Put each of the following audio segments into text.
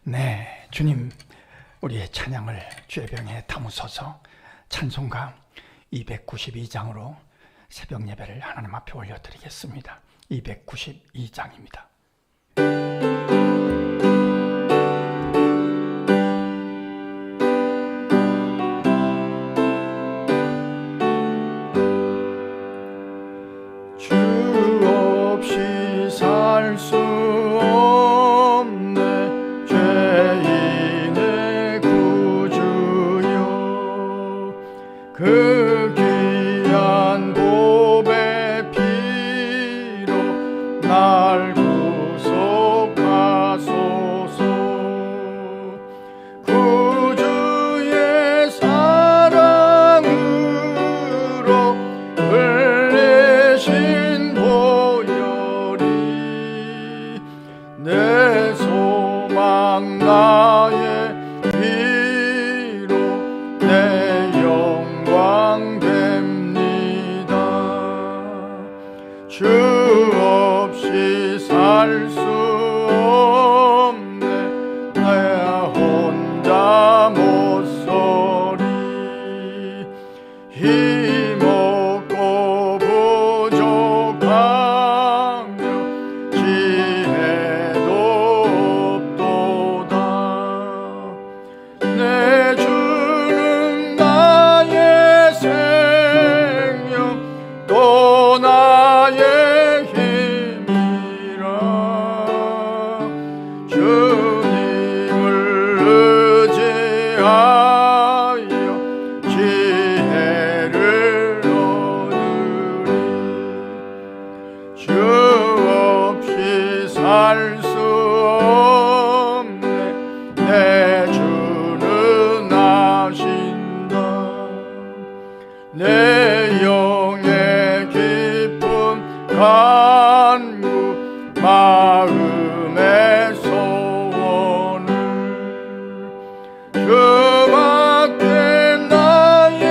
네, 주님, 우리의 찬양을 주의 병에 담으소서. 찬송가 292장으로 새벽 예배를 하나님 앞에 올려드리겠습니다. 292장입니다. 주 없이 살 수 없네 죄인의 구주여, 그 귀한 보배 피로 날 구속하소서. 구주의 사랑으로 흘리신 보혈이 내 소망 나의 위로 내 영광 됩니다. 주 없이 살 수 없네 나 혼자 못 서리. 힘없고 부족하며 지혜도 없도다. 내 주는 나의 생명 또 나의 힘이라. 주님을 의지하여 지혜를 얻으리. 주 없이 살 수 없네 내 주는 아신다. 내 영의 깊은 간구 마음의 소원을 주밖에 나의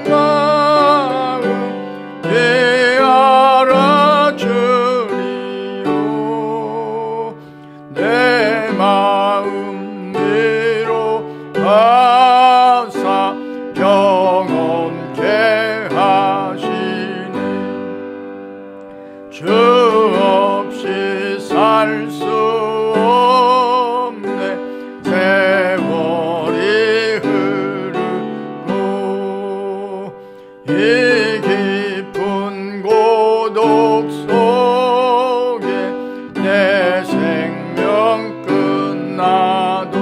마음 예 알아주리요. 내 마음대로 하사 경험케 하시네. 주 없이 살 수 없네 세월이 흐르고 이 깊은 고독 속에 내 생명 끝나도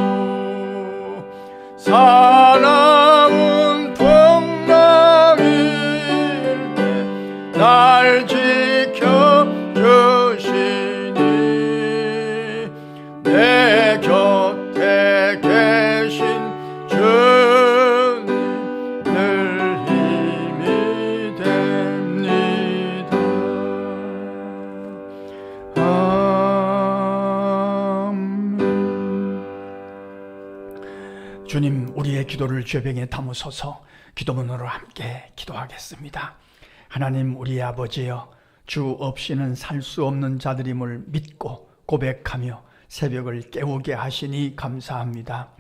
사나운 풍랑일 때 날 지켜주시니 내 곁에 계신 주님 늘 힘이 됩니다. 아멘. 주님, 우리의 기도를 주의 병에 담으소서. 기도문으로 함께 기도하겠습니다. 하나님, 우리 아버지여, 주 없이는 살 수 없는 자들임을 믿고 고백하며 새벽을 깨우게 하시니 감사합니다.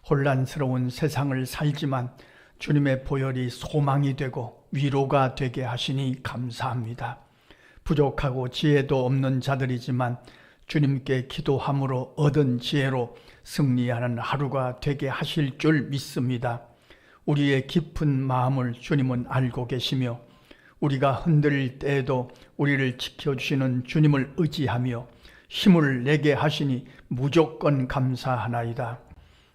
혼란스러운 세상을 살지만 주님의 보혈이 소망이 되고 위로가 되게 하시니 감사합니다. 부족하고 지혜도 없는 자들이지만 주님께 기도함으로 얻은 지혜로 승리하는 하루가 되게 하실 줄 믿습니다. 우리의 깊은 마음을 주님은 알고 계시며 우리가 흔들릴 때에도 우리를 지켜주시는 주님을 의지하며 힘을 내게 하시니 무조건 감사하나이다.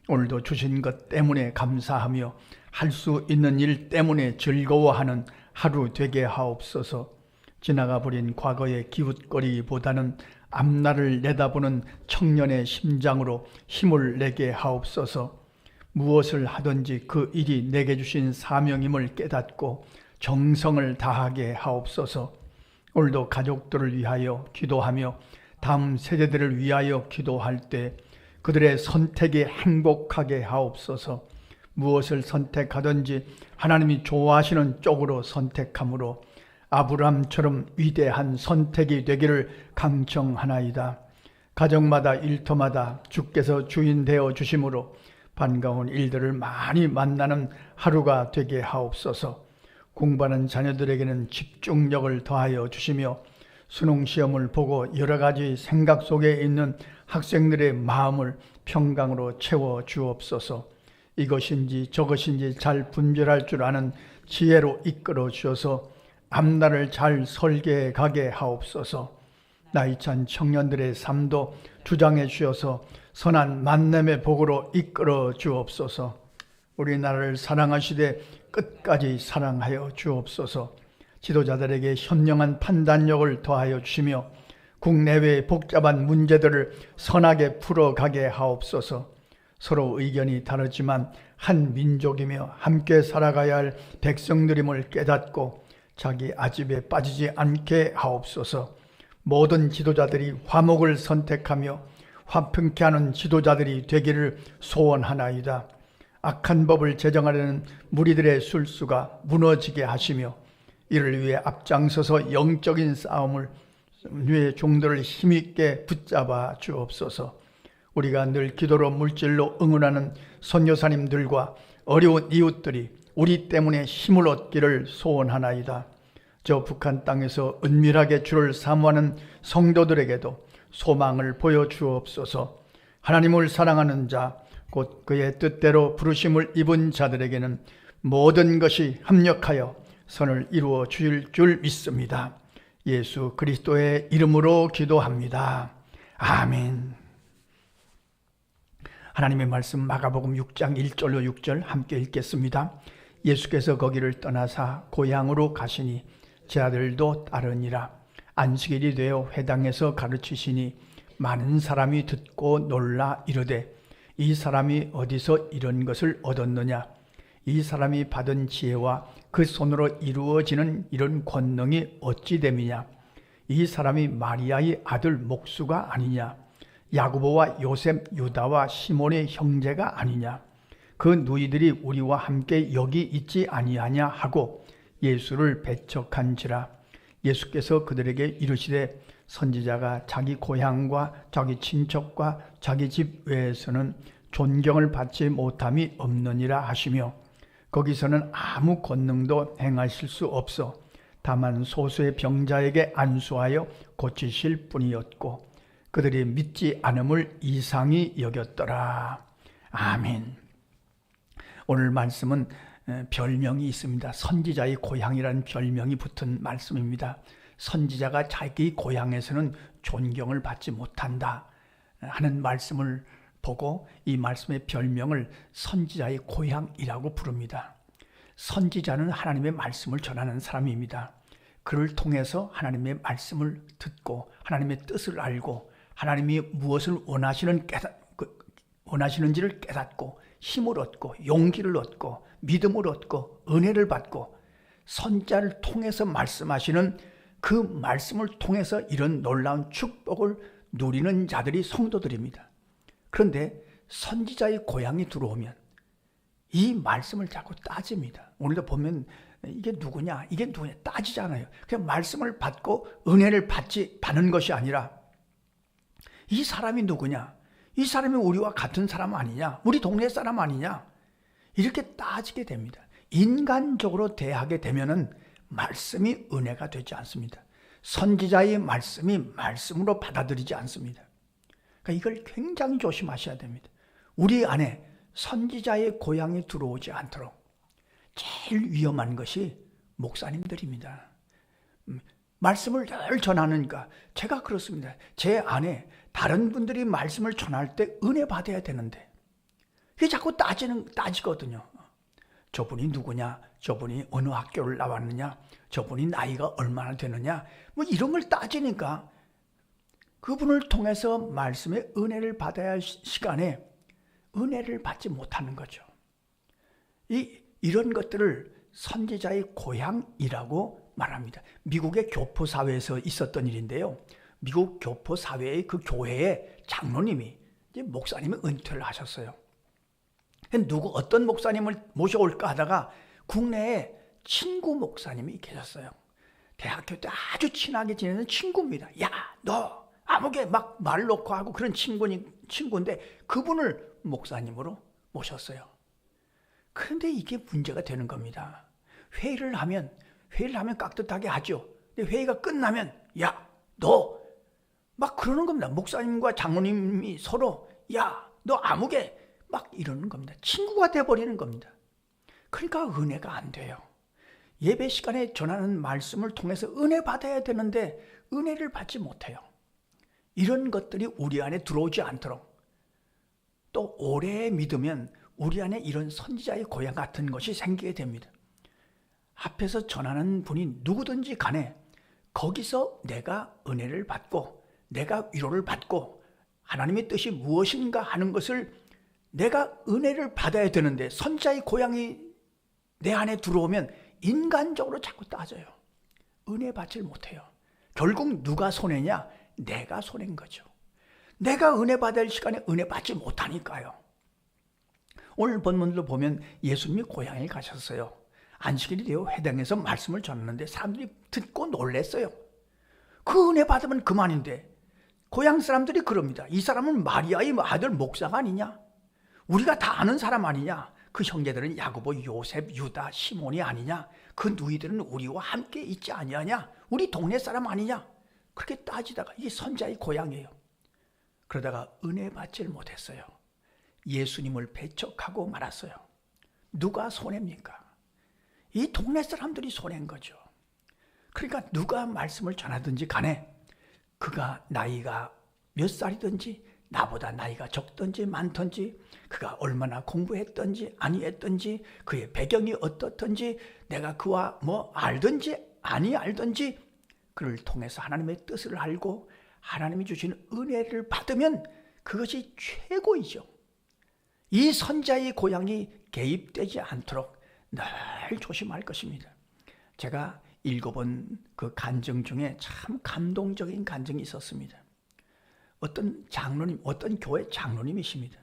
오늘도 주신 것 때문에 감사하며 할 수 있는 일 때문에 즐거워하는 하루 되게 하옵소서. 지나가 버린 과거의 기웃거리보다는 앞날을 내다보는 청년의 심장으로 힘을 내게 하옵소서. 무엇을 하든지 그 일이 내게 주신 사명임을 깨닫고 정성을 다하게 하옵소서. 오늘도 가족들을 위하여 기도하며 다음 세대들을 위하여 기도할 때 그들의 선택이 행복하게 하옵소서. 무엇을 선택하든지 하나님이 좋아하시는 쪽으로 선택함으로 아브라함처럼 위대한 선택이 되기를 강청하나이다. 가정마다 일터마다 주께서 주인 되어 주심으로 반가운 일들을 많이 만나는 하루가 되게 하옵소서. 공부하는 자녀들에게는 집중력을 더하여 주시며 수능시험을 보고 여러 가지 생각 속에 있는 학생들의 마음을 평강으로 채워 주옵소서. 이것인지 저것인지 잘 분별할 줄 아는 지혜로 이끌어 주셔서 앞날을 잘 설계해 가게 하옵소서. 나이찬 청년들의 삶도 주장해 주셔서 선한 만남의 복으로 이끌어 주옵소서. 우리나라를 사랑하시되 끝까지 사랑하여 주옵소서. 지도자들에게 현명한 판단력을 더하여 주시며 국내외의 복잡한 문제들을 선하게 풀어가게 하옵소서. 서로 의견이 다르지만 한 민족이며 함께 살아가야 할 백성들임을 깨닫고 자기 아집에 빠지지 않게 하옵소서. 모든 지도자들이 화목을 선택하며 화평케 하는 지도자들이 되기를 소원하나이다. 악한 법을 제정하려는 무리들의 술수가 무너지게 하시며 이를 위해 앞장서서 영적인 싸움을 위해 종들을 힘있게 붙잡아 주옵소서. 우리가 늘 기도로 물질로 응원하는 선교사님들과 어려운 이웃들이 우리 때문에 힘을 얻기를 소원하나이다. 저 북한 땅에서 은밀하게 주를 사모하는 성도들에게도 소망을 보여주옵소서. 하나님을 사랑하는 자, 곧 그의 뜻대로 부르심을 입은 자들에게는 모든 것이 합력하여 선을 이루어 주실 줄 믿습니다. 예수 그리스도의 이름으로 기도합니다. 아멘. 하나님의 말씀 마가복음 6장 1절로 6절 함께 읽겠습니다. 예수께서 거기를 떠나사 고향으로 가시니 제 아들도 따르니라. 안식일이 되어 회당에서 가르치시니 많은 사람이 듣고 놀라 이르되 이 사람이 어디서 이런 것을 얻었느냐? 이 사람이 받은 지혜와 그 손으로 이루어지는 이런 권능이 어찌 됨이냐? 이 사람이 마리아의 아들 목수가 아니냐? 야고보와 요셉, 유다와 시몬의 형제가 아니냐? 그 누이들이 우리와 함께 여기 있지 아니하냐 하고 예수를 배척한지라. 예수께서 그들에게 이르시되 선지자가 자기 고향과 자기 친척과 자기 집 외에서는 존경을 받지 못함이 없느니라 하시며 거기서는 아무 권능도 행하실 수 없어 다만 소수의 병자에게 안수하여 고치실 뿐이었고 그들이 믿지 않음을 이상히 여겼더라. 아멘. 오늘 말씀은 별명이 있습니다. 선지자의 고향이라는 별명이 붙은 말씀입니다. 선지자가 자기 고향에서는 존경을 받지 못한다 하는 말씀을 보고 이 말씀의 별명을 선지자의 고향이라고 부릅니다. 선지자는 하나님의 말씀을 전하는 사람입니다. 그를 통해서 하나님의 말씀을 듣고 하나님의 뜻을 알고 하나님이 무엇을 원하시는지를 깨닫고 힘을 얻고 용기를 얻고 믿음을 얻고 은혜를 받고 선지자를 통해서 말씀하시는 그 말씀을 통해서 이런 놀라운 축복을 누리는 자들이 성도들입니다. 그런데 선지자의 고향이 들어오면 이 말씀을 자꾸 따집니다. 오늘도 보면 이게 누구냐 이게 누구냐 따지잖아요. 그냥 말씀을 받고 은혜를 받는 것이 아니라 이 사람이 누구냐, 이 사람이 우리와 같은 사람 아니냐, 우리 동네 사람 아니냐 이렇게 따지게 됩니다. 인간적으로 대하게 되면은 말씀이 은혜가 되지 않습니다. 선지자의 말씀이 말씀으로 받아들이지 않습니다. 그러니까 이걸 굉장히 조심하셔야 됩니다. 우리 안에 선지자의 고향이 들어오지 않도록 제일 위험한 것이 목사님들입니다. 말씀을 늘 전하니까 제가 그렇습니다. 제 안에 다른 분들이 말씀을 전할 때 은혜 받아야 되는데 이게 자꾸 따지거든요. 저분이 누구냐? 저분이 어느 학교를 나왔느냐? 저분이 나이가 얼마나 되느냐? 뭐 이런 걸 따지니까 그분을 통해서 말씀의 은혜를 받아야 할 시간에 은혜를 받지 못하는 거죠. 이런 것들을 선지자의 고향이라고 말합니다. 미국의 교포사회에서 있었던 일인데요. 미국 교포사회의 그 교회의 장로님이 이제 목사님이 은퇴를 하셨어요. 어떤 목사님을 모셔올까 하다가 국내에 친구 목사님이 계셨어요. 대학교 때 아주 친하게 지내는 친구입니다. 야, 너 아무게 막 말 놓고 하고 그런 친구인데 그분을 목사님으로 모셨어요. 그런데 이게 문제가 되는 겁니다. 회의를 하면 깍듯하게 하죠. 근데 회의가 끝나면 야, 너 막 그러는 겁니다. 목사님과 장로님이 서로 야, 너 아무개 막 이러는 겁니다. 친구가 돼버리는 겁니다. 그러니까 은혜가 안 돼요. 예배 시간에 전하는 말씀을 통해서 은혜 받아야 되는데 은혜를 받지 못해요. 이런 것들이 우리 안에 들어오지 않도록 또 오래 믿으면 우리 안에 이런 선지자의 고향 같은 것이 생기게 됩니다. 앞에서 전하는 분이 누구든지 간에 거기서 내가 은혜를 받고 내가 위로를 받고 하나님의 뜻이 무엇인가 하는 것을 내가 은혜를 받아야 되는데 선지자의 고향이 내 안에 들어오면 인간적으로 자꾸 따져요. 은혜 받질 못해요. 결국 누가 손해냐? 내가 손해인 거죠. 내가 은혜 받을 시간에 은혜 받지 못하니까요. 오늘 본문도 보면 예수님이 고향에 가셨어요. 안식일이 되어 회당에서 말씀을 전하는데 사람들이 듣고 놀랐어요. 그 은혜 받으면 그만인데 고향 사람들이 그럽니다. 이 사람은 마리아의 아들 목사가 아니냐? 우리가 다 아는 사람 아니냐? 그 형제들은 야고보, 요셉, 유다, 시몬이 아니냐? 그 누이들은 우리와 함께 있지 아니하냐? 우리 동네 사람 아니냐? 그렇게 따지다가 이게 선자의 고향이에요. 그러다가 은혜 받질 못했어요. 예수님을 배척하고 말았어요. 누가 손해입니까? 이 동네 사람들이 손해인 거죠. 그러니까 누가 말씀을 전하든지 간에 그가 나이가 몇 살이든지 나보다 나이가 적든지 많든지 그가 얼마나 공부했든지 아니했든지 그의 배경이 어떻든지 내가 그와 뭐 알든지 아니 알든지 그를 통해서 하나님의 뜻을 알고 하나님이 주신 은혜를 받으면 그것이 최고이죠. 이 선자의 고향이 개입되지 않도록 늘 조심할 것입니다. 제가 읽어본 그 간증 중에 참 감동적인 간증이 있었습니다. 어떤 장로님, 어떤 교회 장로님이십니다.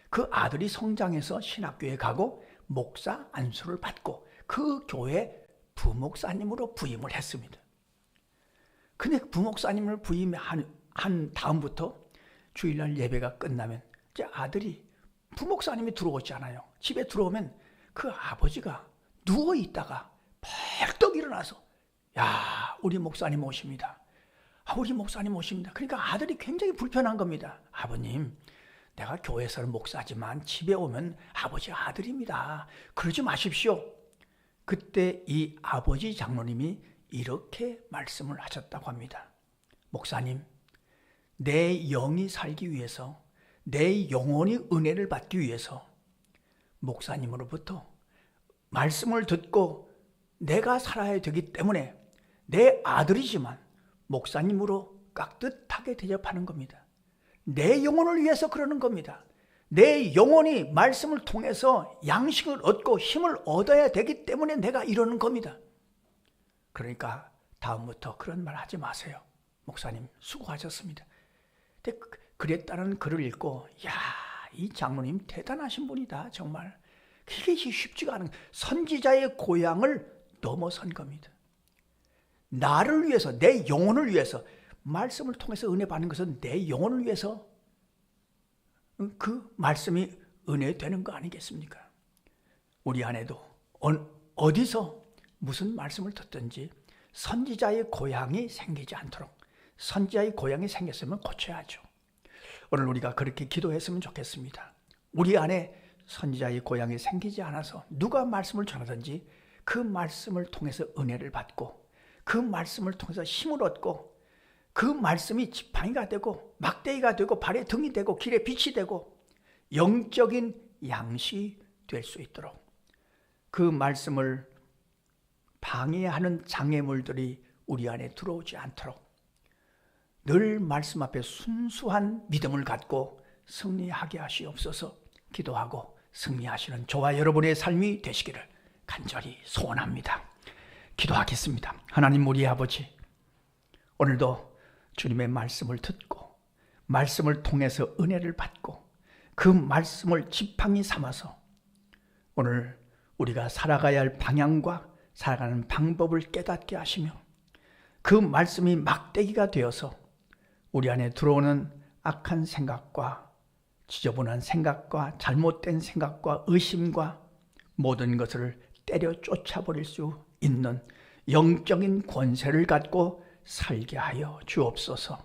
그 아들이 성장해서 신학교에 가고 목사 안수를 받고 그 교회 부목사님으로 부임을 했습니다. 근데 부목사님을 부임한 다음부터 주일날 예배가 끝나면 이제 아들이 부목사님이 들어오잖아요. 집에 들어오면 그 아버지가 누워있다가 벌떡 일어나서 야, 우리 목사님 오십니다. 우리 목사님 오십니다. 그러니까 아들이 굉장히 불편한 겁니다. 아버님, 내가 교회에서는 목사지만 집에 오면 아버지 아들입니다. 그러지 마십시오. 그때 이 아버지 장로님이 이렇게 말씀을 하셨다고 합니다. 목사님, 내 영이 살기 위해서 내 영혼이 은혜를 받기 위해서 목사님으로부터 말씀을 듣고 내가 살아야 되기 때문에 내 아들이지만 목사님으로 깍듯하게 대접하는 겁니다. 내 영혼을 위해서 그러는 겁니다. 내 영혼이 말씀을 통해서 양식을 얻고 힘을 얻어야 되기 때문에 내가 이러는 겁니다. 그러니까 다음부터 그런 말 하지 마세요. 목사님 수고하셨습니다. 근데 그랬다는 글을 읽고 야, 이 장로님 대단하신 분이다. 정말 그게 쉽지가 않은 선지자의 고향을 넘어선 겁니다. 나를 위해서 내 영혼을 위해서 말씀을 통해서 은혜 받는 것은 내 영혼을 위해서 그 말씀이 은혜 되는 거 아니겠습니까? 우리 안에도 어디서 무슨 말씀을 듣든지 선지자의 고향이 생기지 않도록 선지자의 고향이 생겼으면 고쳐야죠. 오늘 우리가 그렇게 기도했으면 좋겠습니다. 우리 안에 선지자의 고향이 생기지 않아서 누가 말씀을 전하든지 그 말씀을 통해서 은혜를 받고 그 말씀을 통해서 힘을 얻고 그 말씀이 지팡이가 되고 막대기가 되고 발의 등이 되고 길의 빛이 되고 영적인 양식이 될 수 있도록 그 말씀을 방해하는 장애물들이 우리 안에 들어오지 않도록 늘 말씀 앞에 순수한 믿음을 갖고 승리하게 하시옵소서. 기도하고 승리하시는 저와 여러분의 삶이 되시기를 간절히 소원합니다. 기도하겠습니다. 하나님 우리 아버지, 오늘도 주님의 말씀을 듣고 말씀을 통해서 은혜를 받고 그 말씀을 지팡이 삼아서 오늘 우리가 살아가야 할 방향과 살아가는 방법을 깨닫게 하시며 그 말씀이 막대기가 되어서 우리 안에 들어오는 악한 생각과 지저분한 생각과 잘못된 생각과 의심과 모든 것을 때려 쫓아버릴 수 있는 영적인 권세를 갖고 살게 하여 주옵소서.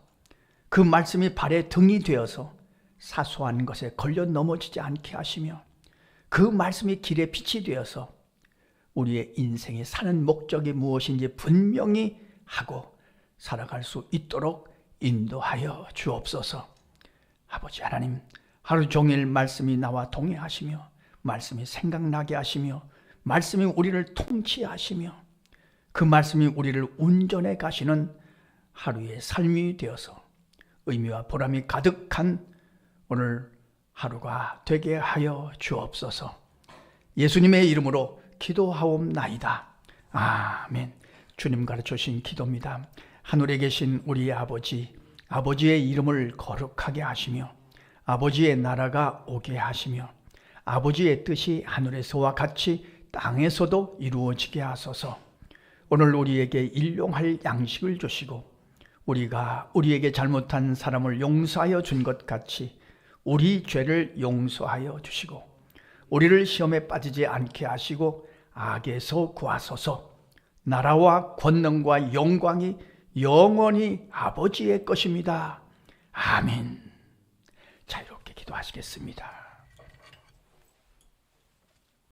그 말씀이 발에 등이 되어서 사소한 것에 걸려 넘어지지 않게 하시며 그 말씀이 길에 빛이 되어서 우리의 인생에 사는 목적이 무엇인지 분명히 하고 살아갈 수 있도록 인도하여 주옵소서. 아버지 하나님, 하루 종일 말씀이 나와 동행하시며 말씀이 생각나게 하시며 말씀이 우리를 통치하시며 그 말씀이 우리를 운전해 가시는 하루의 삶이 되어서 의미와 보람이 가득한 오늘 하루가 되게 하여 주옵소서. 예수님의 이름으로 기도하옵나이다. 아멘. 주님 가르쳐 주신 기도입니다. 하늘에 계신 우리 아버지, 아버지의 이름을 거룩하게 하시며 아버지의 나라가 오게 하시며 아버지의 뜻이 하늘에서와 같이 땅에서도 이루어지게 하소서. 오늘 우리에게 일용할 양식을 주시고 우리가 우리에게 잘못한 사람을 용서하여 준 것 같이 우리 죄를 용서하여 주시고 우리를 시험에 빠지지 않게 하시고 악에서 구하소서. 나라와 권능과 영광이 영원히 아버지의 것입니다. 아멘. 자, 이렇게 기도하시겠습니다.